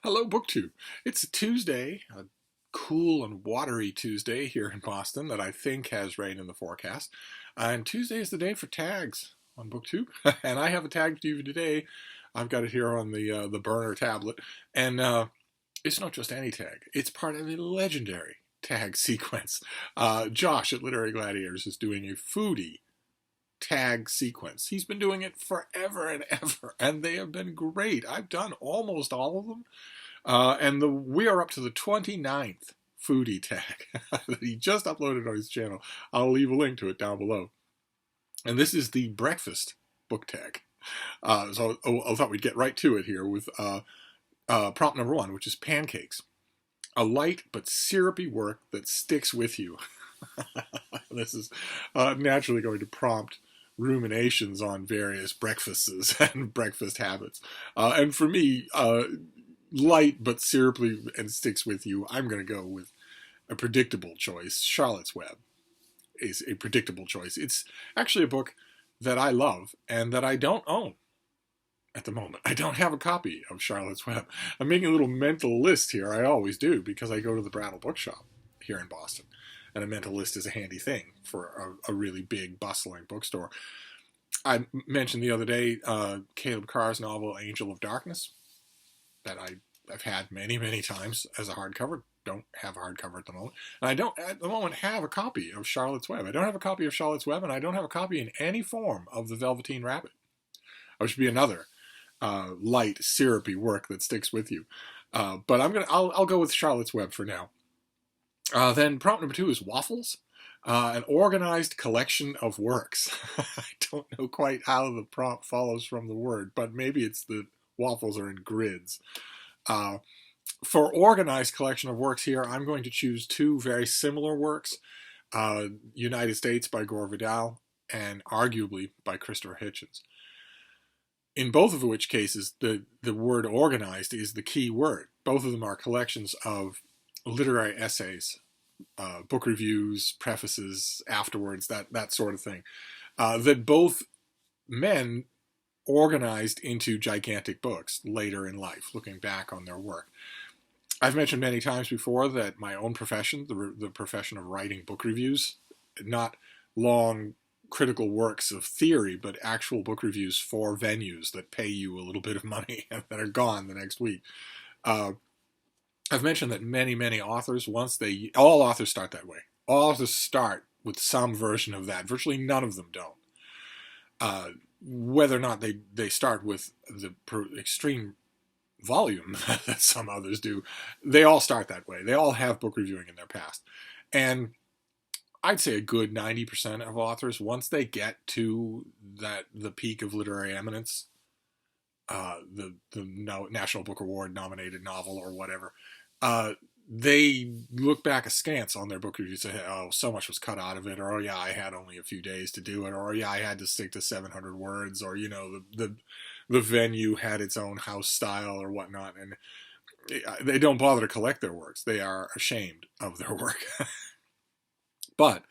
Hello, BookTube. It's a Tuesday, a cool and watery Tuesday here in Boston that I think has rain in the forecast. And Tuesday is the day for tags on BookTube. And I have a tag for you today. I've got it here on the burner tablet. And it's not just any tag. It's part of a legendary tag sequence. Josh at Literary Gladiators is doing a foodie tag sequence. He's been doing it forever and ever, and they have been great. I've done almost all of them. We are up to the 29th foodie tag that he just uploaded on his channel. I'll leave a link to it down below. And this is the breakfast book tag. So I thought we'd get right to it here with prompt number 1, which is Pancakes. A light but syrupy work that sticks with you. This is naturally going to prompt ruminations on various breakfasts and breakfast habits. And for me, light but syrupy and sticks with you, I'm going to go with a predictable choice. Charlotte's Web is a predictable choice. It's actually a book that I love and that I don't own at the moment. I don't have a copy of Charlotte's Web. I'm making a little mental list here. I always do because I go to the Brattle Bookshop here in Boston. And a mental list is a handy thing for a really big, bustling bookstore. I mentioned the other day Caleb Carr's novel, Angel of Darkness, that I've had many, many times as a hardcover. Don't have a hardcover at the moment. And I don't, at the moment, have a copy of Charlotte's Web. I don't have a copy of Charlotte's Web, and I don't have a copy in any form of The Velveteen Rabbit, which would be another light, syrupy work that sticks with you. But I'll go with Charlotte's Web for now. Then prompt number 2 is Waffles, an organized collection of works. I don't know quite how the prompt follows from the word, but maybe it's the waffles are in grids. For organized collection of works here, I'm going to choose 2 very similar works, United States by Gore Vidal and arguably by Christopher Hitchens. In both of which cases, the word organized is the key word. Both of them are collections of literary essays, book reviews, prefaces, afterwards, that sort of thing, that both men organized into gigantic books later in life, looking back on their work. I've mentioned many times before that my own profession, the profession of writing book reviews, not long critical works of theory, but actual book reviews for venues that pay you a little bit of money and that are gone the next week. I've mentioned that many, many authors, all authors start that way. All authors start with some version of that. Virtually none of them don't. Whether or not they start with the extreme volume that some others do, they all start that way. They all have book reviewing in their past. And I'd say a good 90% of authors, once they get to the peak of literary eminence, the National Book Award nominated novel or whatever, they look back askance on their book reviews and say, oh, so much was cut out of it, or oh yeah, I had only a few days to do it, or oh yeah, I had to stick to 700 words, or you know, the venue had its own house style or whatnot, and they don't bother to collect their works. They are ashamed of their work. But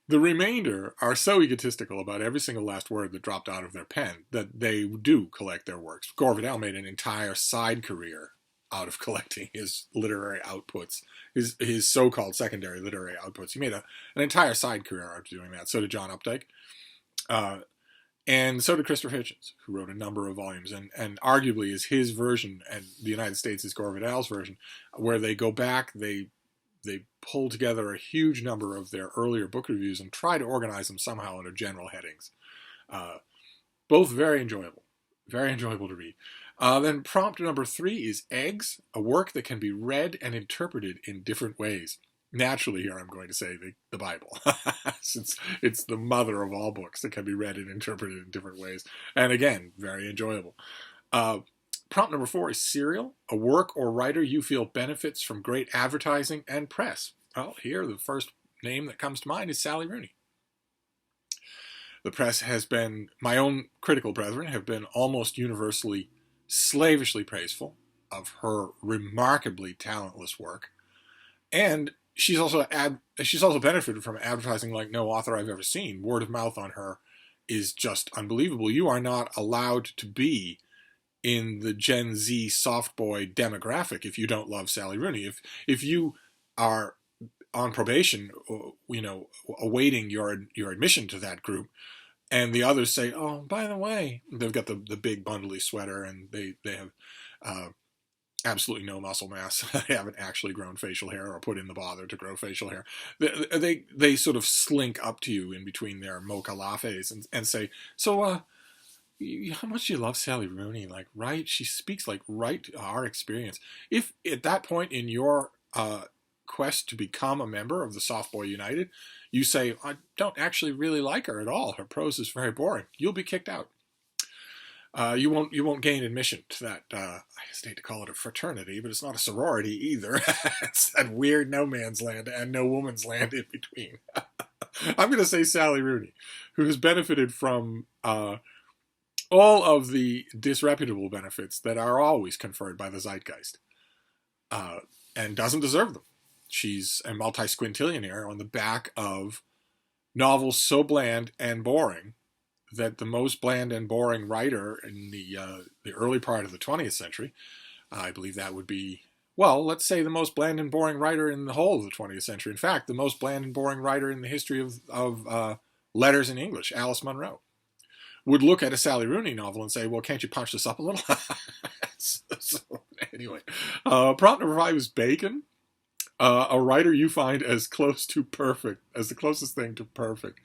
the remainder are so egotistical about every single last word that dropped out of their pen that they do collect their works. Gore Vidal made an entire side career out of collecting his literary outputs, his so-called secondary literary outputs. He made an entire side career out of doing that. So did John Updike. And so did Christopher Hitchens, who wrote a number of volumes. And arguably is his version, and the United States is Gore Vidal's version, where they go back, they pull together a huge number of their earlier book reviews and try to organize them somehow under general headings. Both very enjoyable to read. Then prompt number 3 is Eggs, a work that can be read and interpreted in different ways. Naturally here I'm going to say the Bible, since it's the mother of all books that can be read and interpreted in different ways. And again, very enjoyable. Prompt number 4 is Serial, a work or writer you feel benefits from great advertising and press. Well, here the first name that comes to mind is Sally Rooney. The press has been, my own critical brethren have been almost universally slavishly praiseful of her remarkably talentless work, and she's also benefited from advertising like no author I've ever seen. Word of mouth on her is just unbelievable. You are not allowed to be in the Gen Z soft boy demographic if you don't love Sally Rooney. If you are on probation, awaiting your admission to that group, and the others say, "Oh, by the way," they've got the big bundly sweater, and they have absolutely no muscle mass. They haven't actually grown facial hair or put in the bother to grow facial hair. They sort of slink up to you in between their mocha lattes and say, "So, how much do you love Sally Rooney? Like, right? She speaks like right to our experience." If at that point in your quest to become a member of the Soft Boy United, you say, "I don't actually really like her at all. Her prose is very boring," you'll be kicked out. You won't gain admission to that. I hesitate to call it a fraternity, but it's not a sorority either. It's that weird no man's land and no woman's land in between. I'm going to say Sally Rooney, who has benefited from all of the disreputable benefits that are always conferred by the zeitgeist, and doesn't deserve them. She's a multi-squintillionaire on the back of novels so bland and boring that the most bland and boring writer in the early part of the 20th century, I believe that would be, well, let's say the most bland and boring writer in the whole of the 20th century. In fact, the most bland and boring writer in the history of letters in English, Alice Munro, would look at a Sally Rooney novel and say, "Well, can't you punch this up a little?" So, anyway, prompt number 5 is bacon. A writer you find as close to perfect, as the closest thing to perfect.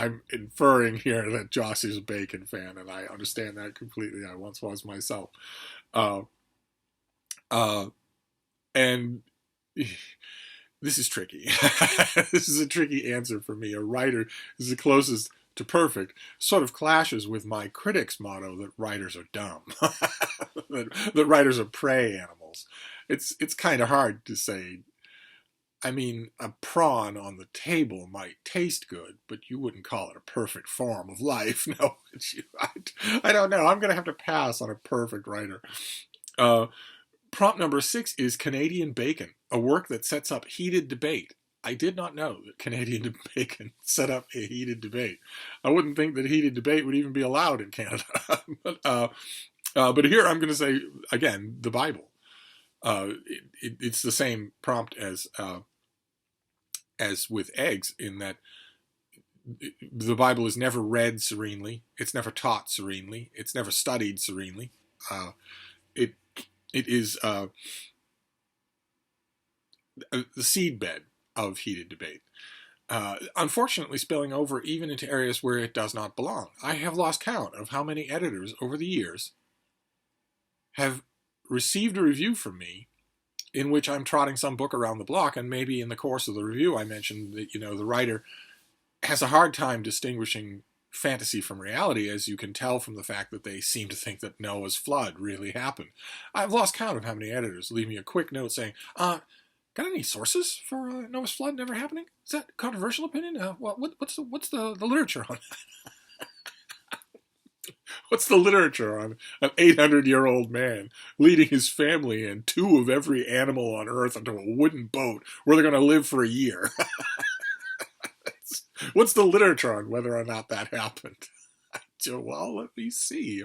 I'm inferring here that Joss is a bacon fan, and I understand that completely. I once was myself. And this is tricky. This is a tricky answer for me. A writer is the closest to perfect. Sort of clashes with my critic's motto that writers are dumb. that writers are prey animals. It's kind of hard to say. I mean, a prawn on the table might taste good, but you wouldn't call it a perfect form of life. No, I don't know. I'm going to have to pass on a perfect writer. Prompt number 6 is Canadian Bacon, a work that sets up heated debate. I did not know that Canadian Bacon set up a heated debate. I wouldn't think that heated debate would even be allowed in Canada. But here I'm going to say, again, the Bible. It's the same prompt as with eggs, in that the Bible is never read serenely, it's never taught serenely, it's never studied serenely. It is the seedbed of heated debate. Unfortunately, spilling over even into areas where it does not belong. I have lost count of how many editors over the years have received a review from me in which I'm trotting some book around the block, and maybe in the course of the review I mentioned that, the writer has a hard time distinguishing fantasy from reality, as you can tell from the fact that they seem to think that Noah's flood really happened. I've lost count of how many editors leave me a quick note saying, got any sources for Noah's flood never happening? Is that a controversial opinion? What's the literature on that? What's the literature on an 800-year-old man leading his family and 2 of every animal on Earth into a wooden boat where they're going to live for a year? What's the literature on whether or not that happened? Well, let me see.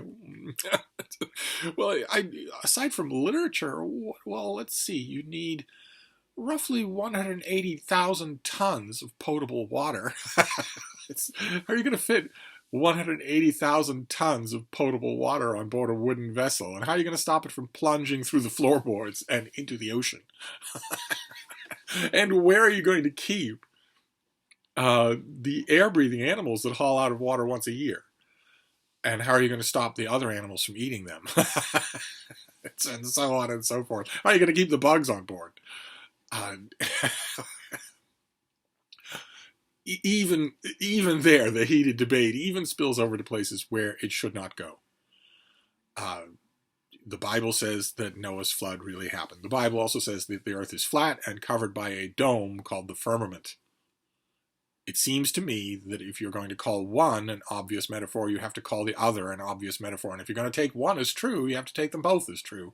Well, aside from literature, well, let's see. You need roughly 180,000 tons of potable water. How are you going to fit 180,000 tons of potable water on board a wooden vessel? And how are you going to stop it from plunging through the floorboards and into the ocean? And where are you going to keep the air-breathing animals that haul out of water once a year? And how are you going to stop the other animals from eating them? And so on and so forth. How are you going to keep the bugs on board? Even there, the heated debate even spills over to places where it should not go. The Bible says that Noah's flood really happened. The Bible also says that the earth is flat and covered by a dome called the firmament. It seems to me that if you're going to call one an obvious metaphor, you have to call the other an obvious metaphor. And if you're going to take one as true, you have to take them both as true.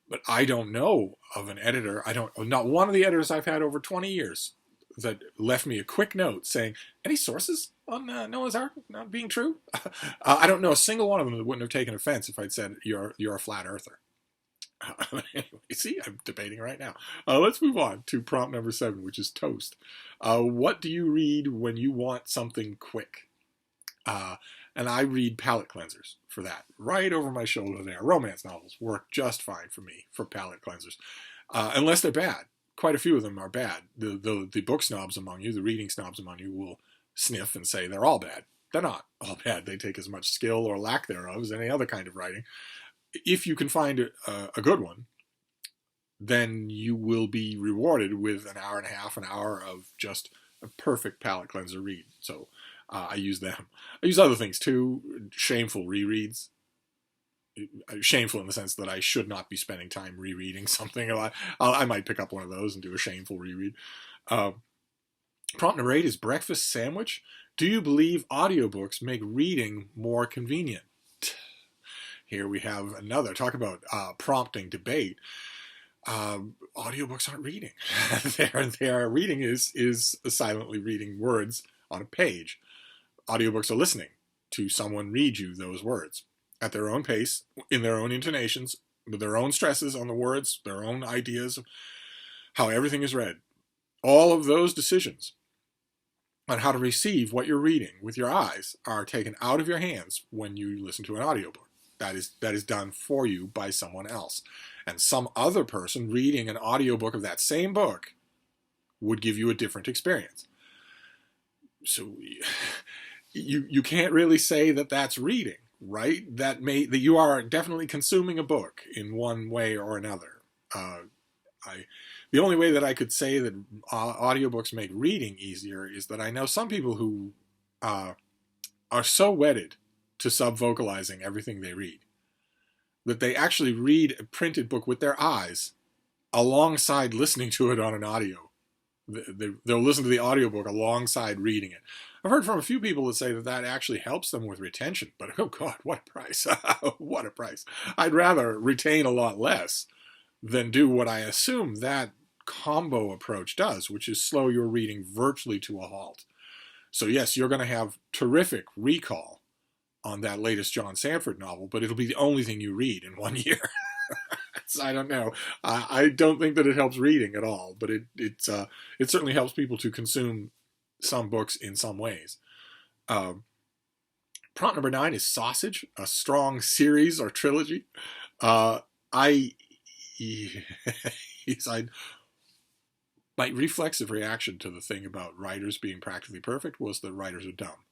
But I don't know of an editor, not one of the editors I've had over 20 years that left me a quick note saying, any sources on Noah's Ark not being true? I don't know a single one of them that wouldn't have taken offense if I'd said you're a flat earther. Anyway, see, I'm debating right now. Let's move on to prompt number 7, which is toast. What do you read when you want something quick? And I read palate cleansers for that. Right over my shoulder there. Romance novels work just fine for me for palate cleansers. Unless they're bad. Quite a few of them are bad. The book snobs among you, the reading snobs among you will sniff and say they're all bad. They're not all bad. They take as much skill or lack thereof as any other kind of writing. If you can find a good one, then you will be rewarded with an hour and a half, an hour of just a perfect palate cleanser read. So I use them. I use other things too. Shameful rereads. Shameful in the sense that I should not be spending time rereading something. I might pick up one of those and do a shameful reread. Prompt number 8 is breakfast sandwich. Do you believe audiobooks make reading more convenient? Here we have another. Talk about prompting debate. Audiobooks aren't reading. Their reading is silently reading words on a page. Audiobooks are listening to someone read you those words at their own pace, in their own intonations, with their own stresses on the words, their own ideas, how everything is read. All of those decisions on how to receive what you're reading with your eyes are taken out of your hands when you listen to an audiobook. That is done for you by someone else. And some other person reading an audiobook of that same book would give you a different experience. So you can't really say that that's reading, right? That you are definitely consuming a book in one way or another. The only way that I could say that audiobooks make reading easier is that I know some people who are so wedded to sub-vocalizing everything they read that they actually read a printed book with their eyes alongside listening to it on an audio. They'll listen to the audiobook alongside reading it. I've heard from a few people that say that actually helps them with retention, but oh God, what a price. What a price. I'd rather retain a lot less than do what I assume that combo approach does, which is slow your reading virtually to a halt. So yes, you're going to have terrific recall on that latest John Sanford novel, but it'll be the only thing you read in 1 year. So I don't know. I don't think that it helps reading at all, but it certainly helps people to consume some books in some ways. Prompt number 9 is sausage, a strong series or trilogy. My reflexive reaction to the thing about writers being practically perfect was that writers are dumb.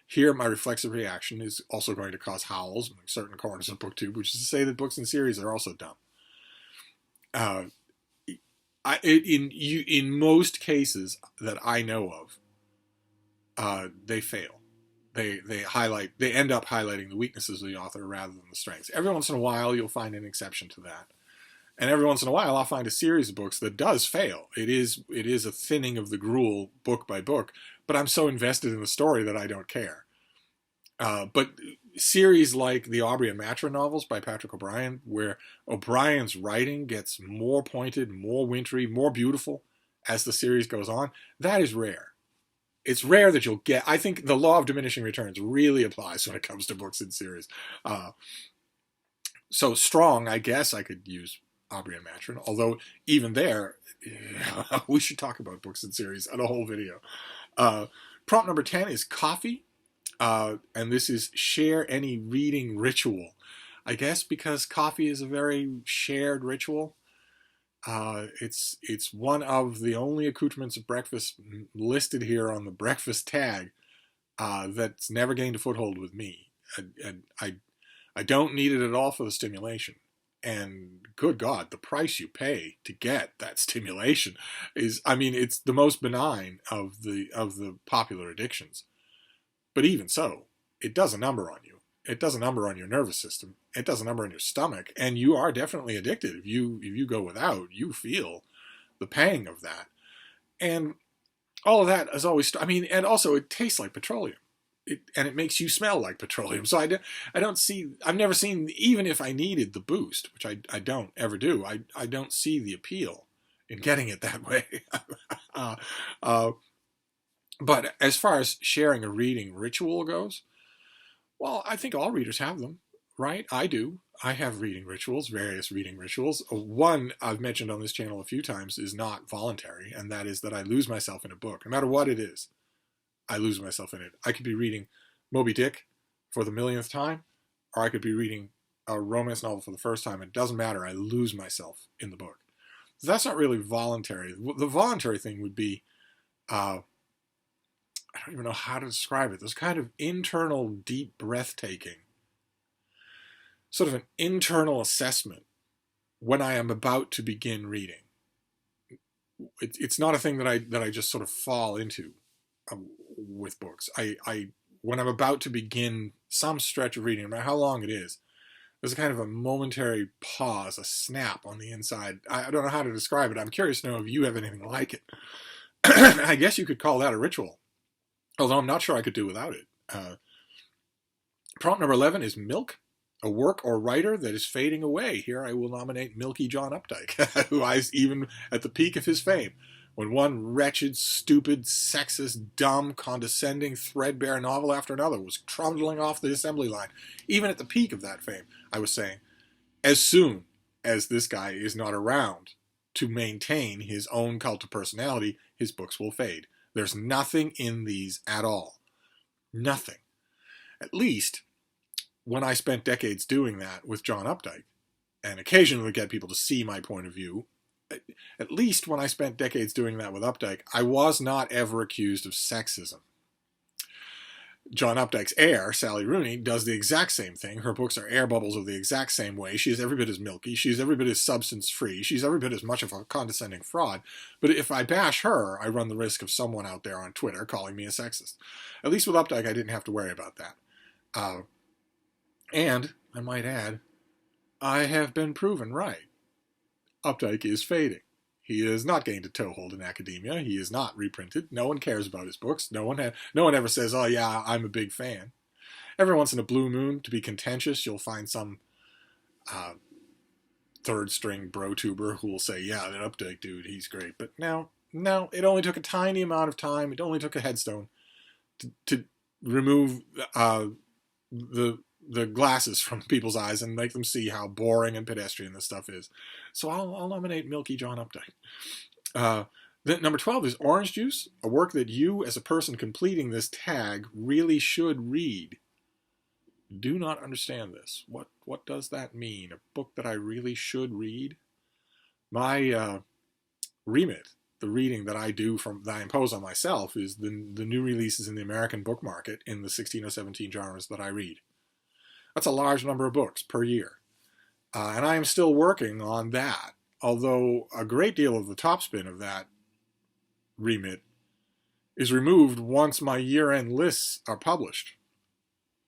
Here, my reflexive reaction is also going to cause howls in certain corners of BookTube, which is to say that books in series are also dumb. In most cases that I know of, they fail. They end up highlighting the weaknesses of the author rather than the strengths. Every once in a while, you'll find an exception to that. And every once in a while, I'll find a series of books that does fail. It is a thinning of the gruel book by book, but I'm so invested in the story that I don't care. But series like the Aubrey and Matra novels by Patrick O'Brian, where O'Brian's writing gets more pointed, more wintry, more beautiful as the series goes on, that is rare. It's rare that you'll get. I think the law of diminishing returns really applies when it comes to books in series. So strong, I guess I could use Aubrey and Matra, although even there, we should talk about books in series on a whole video. Prompt number 10 is coffee. And this is share any reading ritual. I guess because coffee is a very shared ritual. It's one of the only accoutrements of breakfast listed here on the breakfast tag that's never gained a foothold with me. I don't need it at all for the stimulation. And good God, the price you pay to get that stimulation it's the most benign of the popular addictions. But even so, it does a number on you. It does a number on your nervous system. It does a number on your stomach, and you are definitely addicted. If you go without, you feel the pang of that. And all of that is always, and also it tastes like petroleum. And it makes you smell like petroleum. So I've never seen, even if I needed the boost, which I don't ever do, I don't see the appeal in getting it that way. uh, uh, but as far as sharing a reading ritual goes, well, I think all readers have them, right? I do. I have reading rituals, various reading rituals. One I've mentioned on this channel a few times is not voluntary, and that is that I lose myself in a book. No matter what it is, I lose myself in it. I could be reading Moby Dick for the millionth time, or I could be reading a romance novel for the first time. It doesn't matter. I lose myself in the book. So that's not really voluntary. The voluntary thing would be, I don't even know how to describe it. There's kind of internal, deep breathtaking, sort of an internal assessment when I am about to begin reading. It's not a thing that I just sort of fall into with books. I when I'm about to begin some stretch of reading, no matter how long it is, there's a kind of a momentary pause, a snap on the inside. I don't know how to describe it. I'm curious to know if you have anything like it. I guess you could call that a ritual, although I'm not sure I could do without it. Prompt number 11 is milk, a work or writer that is fading away. Here I will nominate Milky John Updike, who I, even at the peak of his fame, when one wretched, stupid, sexist, dumb, condescending, threadbare novel after another was trundling off the assembly line, even at the peak of that fame, I was saying, as soon as this guy is not around to maintain his own cult of personality, his books will fade. There's nothing in these at all. Nothing. At least, when I spent decades doing that with John Updike, and occasionally get people to see my point of view, at least when I spent decades doing that with Updike, I was not ever accused of sexism. John Updike's heir, Sally Rooney, does the exact same thing. Her books are air bubbles of the exact same way. She's every bit as milky. She's every bit as substance-free. She's every bit as much of a condescending fraud. But if I bash her, I run the risk of someone out there on Twitter calling me a sexist. At least with Updike, I didn't have to worry about that. And, I might add, I have been proven right. Updike is fading. He has not gained a toehold in academia. He is not reprinted. No one cares about his books. No one ever says, oh yeah, I'm a big fan. Every once in a blue moon, to be contentious, you'll find some third-string bro-tuber who will say, yeah, that Updike dude, he's great. But no, it only took a tiny amount of time. It only took a headstone to remove the glasses from people's eyes and make them see how boring and pedestrian this stuff is. So I'll nominate Milky John Updike. Then number 12 is Orange Juice, a work that you, as a person completing this tag, really should read. Do not understand this. What does that mean? A book that I really should read? My remit, the reading that I do that I impose on myself, is the new releases in the American book market in the 16 or 17 genres that I read. That's a large number of books per year. And I am still working on that, although a great deal of the topspin of that remit is removed once my year-end lists are published.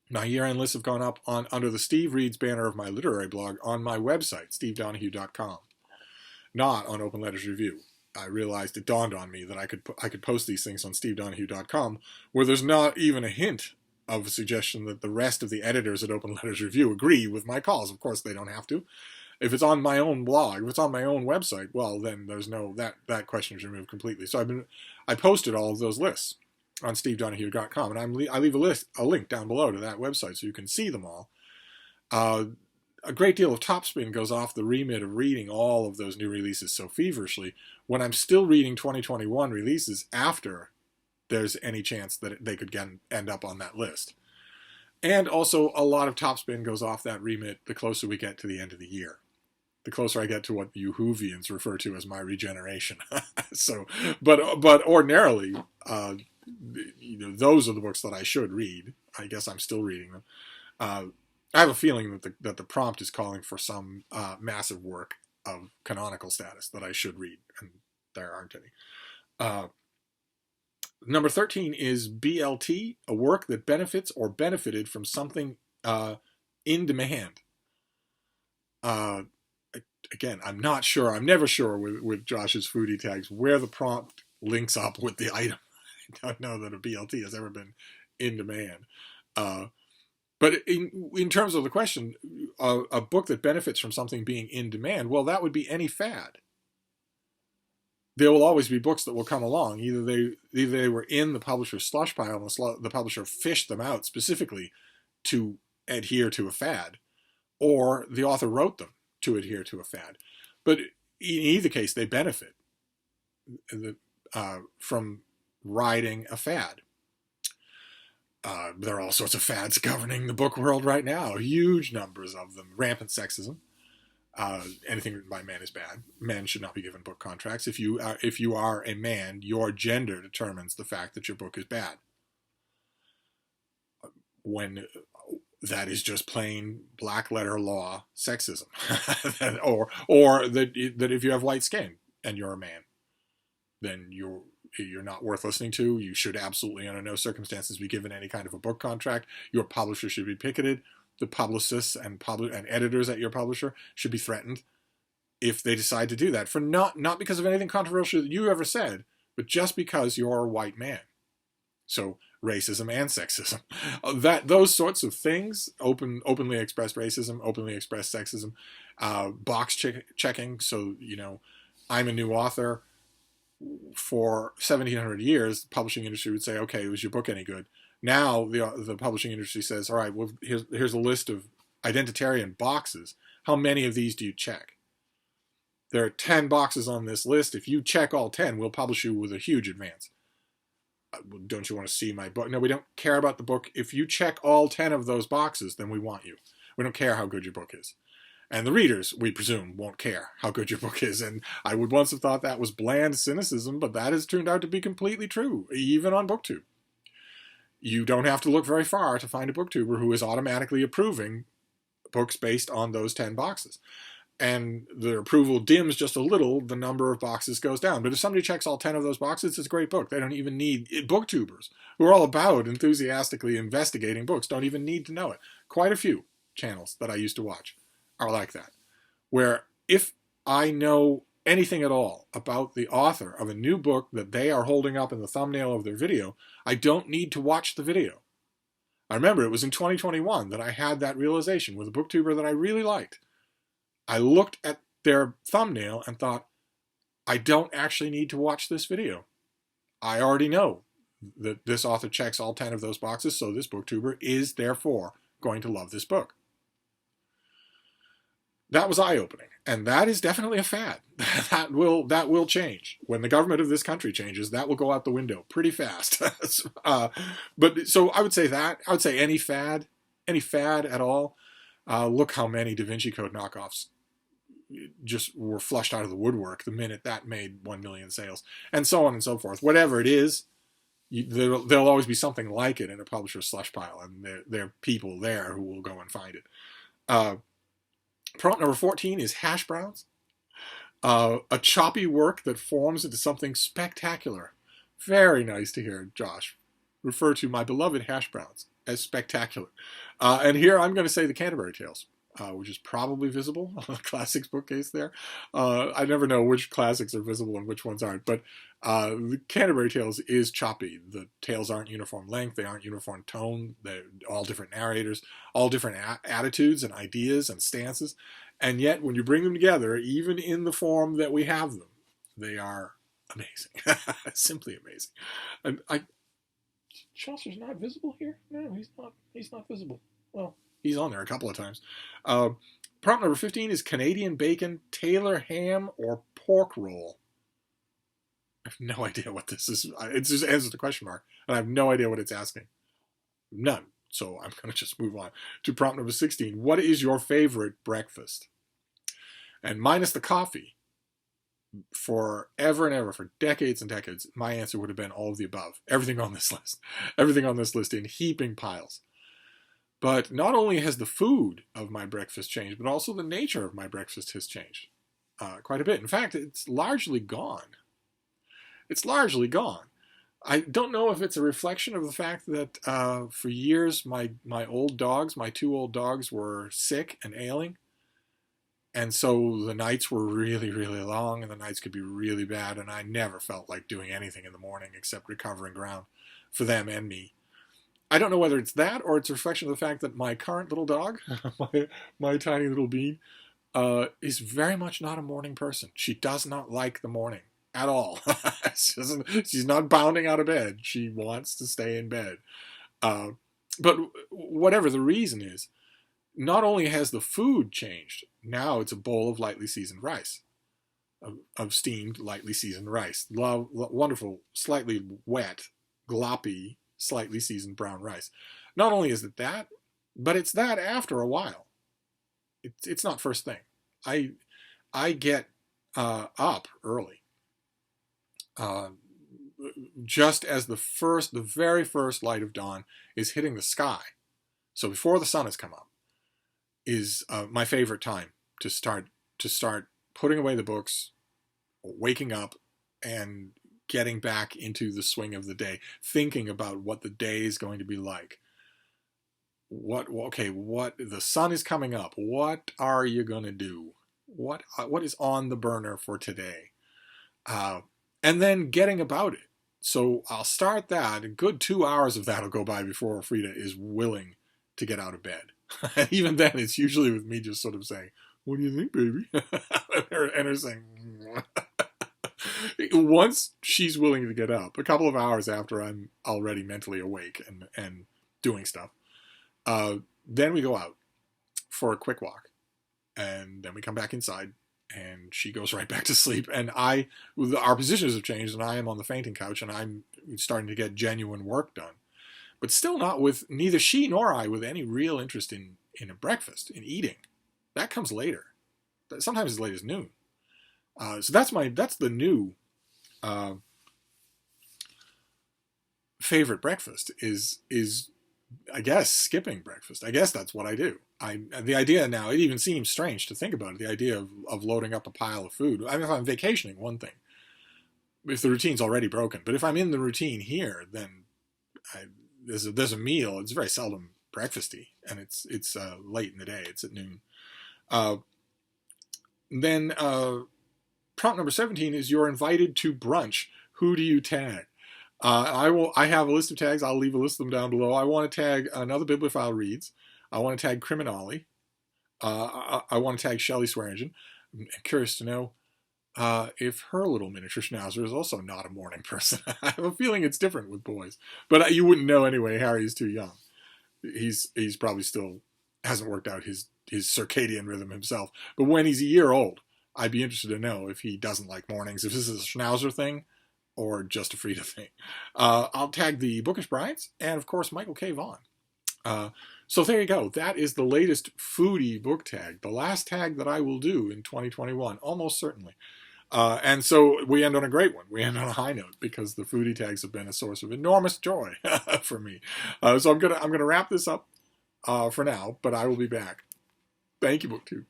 My year-end lists have gone up under the Steve Reads banner of my literary blog on my website, stevedonoghue.com, not on Open Letters Review. I realized, it dawned on me that I could post these things on stevedonoghue.com, where there's not even a hint of a suggestion that the rest of the editors at Open Letters Review agree with my calls. Of course, they don't have to. If it's on my own blog, if it's on my own website, well, then there's no, that question is removed completely. So I posted all of those lists on stevedonoghue.com, and I leave a link down below to that website so you can see them all. A great deal of topspin goes off the remit of reading all of those new releases so feverishly when I'm still reading 2021 releases after there's any chance that they could end up on that list. And also, a lot of topspin goes off that remit the closer we get to the end of the year. The closer I get to what the Whovians refer to as my regeneration. But ordinarily, those are the books that I should read. I guess I'm still reading them. I have a feeling that the prompt is calling for some massive work of canonical status that I should read, and there aren't any. Number 13 is BLT, a work that benefits or benefited from something in demand. Again, I'm not sure. I'm never sure with Josh's foodie tags where the prompt links up with the item. I don't know that a BLT has ever been in demand. But in terms of the question, a book that benefits from something being in demand, well, that would be any fad. there will always be books that will come along. Either they were in the publisher's slush pile and the publisher fished them out specifically to adhere to a fad, or the author wrote them to adhere to a fad. But in either case, they benefit from riding a fad. There are all sorts of fads governing the book world right now, huge numbers of them. Rampant sexism. Anything written by men is bad. Men should not be given book contracts. If you are a man, your gender determines the fact that your book is bad. When that is just plain black letter law sexism, or that if you have white skin and you're a man, then you're not worth listening to. You should absolutely, under no circumstances, be given any kind of a book contract. Your publisher should be picketed. The publicists and editors at your publisher should be threatened if they decide to do that, for not because of anything controversial that you ever said, but just because you're a white man. So racism and sexism, those sorts of things, openly expressed racism, openly expressed sexism, box checking. So, I'm a new author. For 1700 years, the publishing industry would say, okay, was your book any good? Now the publishing industry says, all right, well, here's a list of identitarian boxes. How many of these do you check? There are 10 boxes on this list. If you check all 10, we'll publish you with a huge advance. Don't you want to see my book? No, we don't care about the book. If you check all 10 of those boxes, then we want you. We don't care how good your book is. And the readers, we presume, won't care how good your book is. And I would once have thought that was bland cynicism, but that has turned out to be completely true, even on BookTube. You don't have to look very far to find a booktuber who is automatically approving books based on those 10 boxes. And the approval dims just a little, the number of boxes goes down. But if somebody checks all 10 of those boxes, it's a great book. They don't even need booktubers, who are all about enthusiastically investigating books, don't even need to know it. Quite a few channels that I used to watch are like that, where if I know anything at all about the author of a new book that they are holding up in the thumbnail of their video, I don't need to watch the video. I remember it was in 2021 that I had that realization with a booktuber that I really liked. I looked at their thumbnail and thought, I don't actually need to watch this video. I already know that this author checks all 10 of those boxes, so this booktuber is therefore going to love this book. That was eye-opening, and that is definitely a fad. That will change. When the government of this country changes, that will go out the window pretty fast. But so I would say that. I would say any fad at all. Look how many Da Vinci Code knockoffs just were flushed out of the woodwork the minute that made 1 million sales, and so on and so forth. Whatever it is, there'll always be something like it in a publisher's slush pile, and there are people there who will go and find it. Prompt number 14 is hash browns. A choppy work that forms into something spectacular. Very nice to hear Josh refer to my beloved hash browns as spectacular. And here I'm going to say the Canterbury Tales, which is probably visible on the classics bookcase there. I never know which classics are visible and which ones aren't, but the Canterbury Tales is choppy. The tales aren't uniform length, they aren't uniform tone, they're all different narrators, all different attitudes and ideas and stances, and yet when you bring them together, even in the form that we have them, they are amazing. Simply amazing. Chaucer's not visible here? No, he's not visible. Well, he's on there a couple of times. Prompt number 15 is Canadian bacon, Taylor ham, or pork roll. I have no idea what this is. It just answers the question mark, and I have no idea what it's asking. None. So I'm going to just move on to prompt number 16. What is your favorite breakfast? And minus the coffee, forever and ever, for decades and decades, my answer would have been all of the above. Everything on this list. Everything on this list in heaping piles. But not only has the food of my breakfast changed, but also the nature of my breakfast has changed quite a bit. In fact, it's largely gone. It's largely gone. I don't know if it's a reflection of the fact that for years my two old dogs were sick and ailing. And so the nights were really, really long, and the nights could be really bad, and I never felt like doing anything in the morning except recovering ground for them and me. I don't know whether it's that or it's a reflection of the fact that my current little dog, my tiny little bean, is very much not a morning person. She does not like the morning. at all. She's not bounding out of bed. She wants to stay in bed. But whatever the reason is, not only has the food changed, now it's a bowl of lightly seasoned rice, of steamed, lightly seasoned rice. Wonderful, slightly wet, gloppy, slightly seasoned brown rice. Not only is it that, but it's that after a while. It's not first thing. I get up early, just as the very first light of dawn is hitting the sky. So before the sun has come up, is my favorite time to start putting away the books, waking up, and getting back into the swing of the day, thinking about what the day is going to be like. The sun is coming up. What are you gonna do? What is on the burner for today? And then getting about it. So I'll start that. A good 2 hours of that will go by before Frida is willing to get out of bed. And even then, it's usually with me just sort of saying, "What do you think, baby?" and her saying, once she's willing to get up, a couple of hours after I'm already mentally awake and doing stuff, then we go out for a quick walk, and then we come back inside, and she goes right back to sleep. And our positions have changed, and I am on the fainting couch, and I'm starting to get genuine work done, but still not with neither she nor I with any real interest in a breakfast, in eating. That comes later, sometimes as late as noon. So that's the new favorite breakfast is I guess skipping breakfast. I guess that's what I do. The idea now, it even seems strange to think about it, the idea of loading up a pile of food. I mean, if I'm vacationing, one thing, if the routine's already broken. But if I'm in the routine here, then there's a meal. It's very seldom breakfasty, and it's late in the day. It's at noon. Then prompt number 17 is you're invited to brunch. Who do you tag? I have a list of tags. I'll leave a list of them down below. I want to tag Another Bibliophile Reads. I want to tag Criminale. I want to tag Shelley Swearingen. I'm curious to know if her little miniature schnauzer is also not a morning person. I have a feeling it's different with boys. But you wouldn't know anyway. Harry's too young. He's probably still hasn't worked out his circadian rhythm himself. But when he's a year old, I'd be interested to know if he doesn't like mornings, if this is a schnauzer thing or just a Frida thing. I'll tag the Bookish Brides and, of course, Michael K. Vaughan. So there you go. That is the latest foodie book tag, the last tag that I will do in 2021, almost certainly. And so we end on a great one. We end on a high note because the foodie tags have been a source of enormous joy for me. So I'm gonna wrap this up for now, but I will be back. Thank you, BookTube.